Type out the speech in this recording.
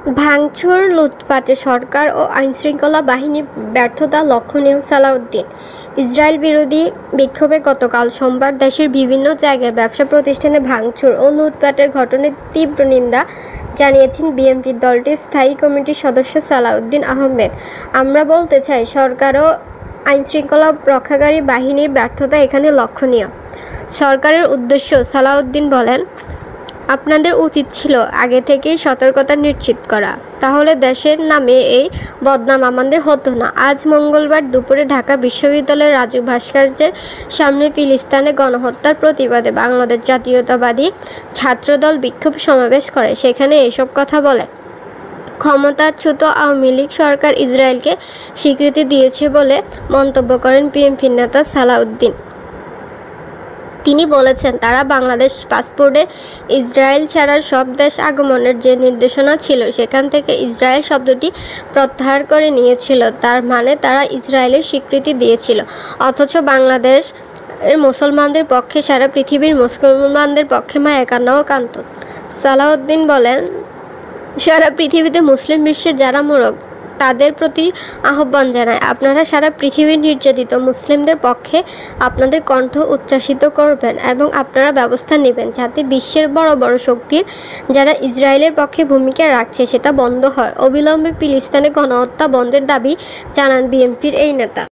ভাঙচুর, লুটপাটে সরকার ও আইনশৃঙ্খলা বাহিনীর ব্যর্থতা লক্ষণীয়। সালাউদ্দিন। ইসরায়েল বিরোধী বিক্ষোভে গতকাল সোমবার দেশের বিভিন্ন জায়গায় ব্যবসা প্রতিষ্ঠানে ভাঙচুর ও লুটপাটের ঘটনায় তীব্র নিন্দা জানিয়েছেন বিএনপির দলটির স্থায়ী কমিটির সদস্য সালাউদ্দিন আহমেদ। আমরা বলতে চাই, সরকার ও আইনশৃঙ্খলা রক্ষাকারী বাহিনীর ব্যর্থতা এখানে লক্ষণীয়। সরকারের উদ্দেশ্য, সালাউদ্দিন বলেন, আপনাদের উচিত ছিল আগে থেকেই সতর্কতা নিশ্চিত করা, তাহলে দেশের নামে এই বদনাম আমাদের হতো না। আজ মঙ্গলবার দুপুরে ঢাকা বিশ্ববিদ্যালয়ের রাজু ভাস্কর্যের সামনে ফিলিস্তিনে গণহত্যার প্রতিবাদে বাংলাদেশ জাতীয়তাবাদী ছাত্রদল বিক্ষোভ সমাবেশ করে, সেখানে এসব কথা বলেন। ক্ষমতাচ্যুত আওয়ামী লীগ সরকার ইসরায়েলকে স্বীকৃতি দিয়েছে বলে মন্তব্য করেন বিএনপির নেতা সালাউদ্দিন। তিনি বলেছেন, তারা বাংলাদেশ পাসপোর্টে ইসরায়েল ছাড়া সব দেশ আগমনের যে নির্দেশনা ছিল সেখান থেকে ইসরায়েল শব্দটি প্রত্যাহার করে নিয়েছিল। তার মানে তারা ইসরায়েলের স্বীকৃতি দিয়েছিল, অথচ বাংলাদেশ এর মুসলমানদের পক্ষে সারা পৃথিবীর মুসলমানদের পক্ষে মা একান্ন কান্ত। সালাউদ্দিন বলেন, সারা পৃথিবীতে মুসলিম বিশ্বের যারা মূরখ তাদের প্রতি আহ্বান জানায়, আপনারা সারা পৃথিবীর নির্যাতিত মুসলিমদের পক্ষে আপনাদের কণ্ঠ উচ্ছ্বাসিত করবেন এবং আপনারা ব্যবস্থা নেবেন যাতে বিশ্বের বড় বড় শক্তির যারা ইসরায়েলের পক্ষে ভূমিকা রাখছে সেটা বন্ধ হয়। অবিলম্বে ফিলিস্তিনে গণহত্যা বন্ধের দাবি জানান বিএনপির এই নেতা।